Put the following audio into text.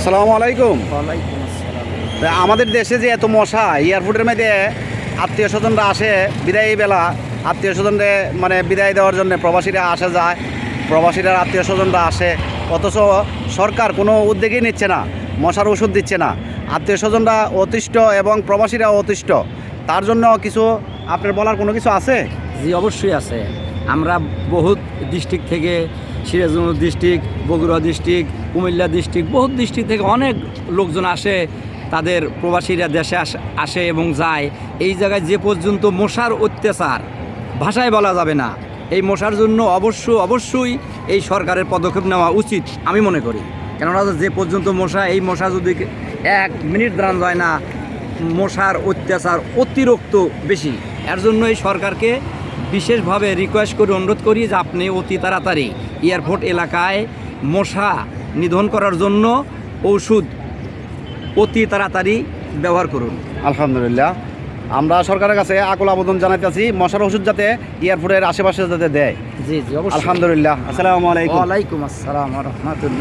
আসসালামু আলাইকুম। ওয়ালাইকুম আসসালাম। আমাদের দেশে যে এত মশা, এয়ারপোর্টের মধ্যে আত্মীয় স্বজনরা আসে বিদায়ী বেলা, আত্মীয় স্বজনদের মানে বিদায় দেওয়ার জন্য প্রবাসীরা আসা যায়, প্রবাসীরা আত্মীয় স্বজনরা আসে, অথচ সরকার কোনো উদ্যোগই নিচ্ছে না, মশার ওষুধ দিচ্ছে না। আত্মীয় স্বজনরা অতিষ্ঠ এবং প্রবাসীরা অতিষ্ঠ। তার জন্য কিছু আপনার বলার কোনো কিছু আছে? জি, অবশ্যই আছে। আমরা বহুত ডিস্ট্রিক্ট থেকে, Sirajganj district, Bogura district, Comilla district, বহুত ডিস্ট্রিক্ট থেকে অনেক লোকজন আসে, তাদের প্রবাসীরা দেশে আসে এবং যায়। এই জায়গায় যে পর্যন্ত মশার অত্যাচার ভাষায় বলা যাবে না। এই মশার জন্য অবশ্যই এই সরকারের পদক্ষেপ নেওয়া উচিত আমি মনে করি। কেননা যে পর্যন্ত মশা, এই মশা যদি 1 মিনিট দাঁড়ানো যায় না, মশার অত্যাচার অতিরিক্ত বেশি। এর জন্য এই সরকারকে বিশেষভাবে রিকোয়েস্ট করে অনুরোধ করি যে আপনি অতি তাড়াতাড়ি এয়ারপোর্ট এলাকায় মশা নিধন করার জন্য ঔষধ অতি তাড়াতাড়ি ব্যবহার করুন। আলহামদুলিল্লাহ, আমরা সরকারের কাছে আকুল আবেদন জানাইতেছি মশার ওষুধ যাতে এয়ারপোর্টের আশেপাশে যাতে দেয়। জি জি, অবশ্যই। আলহামদুলিল্লাহ। আসসালামু আলাইকুম। ওয়ালাইকুম আসসালাম ওয়া রাহমাতুল্লাহ।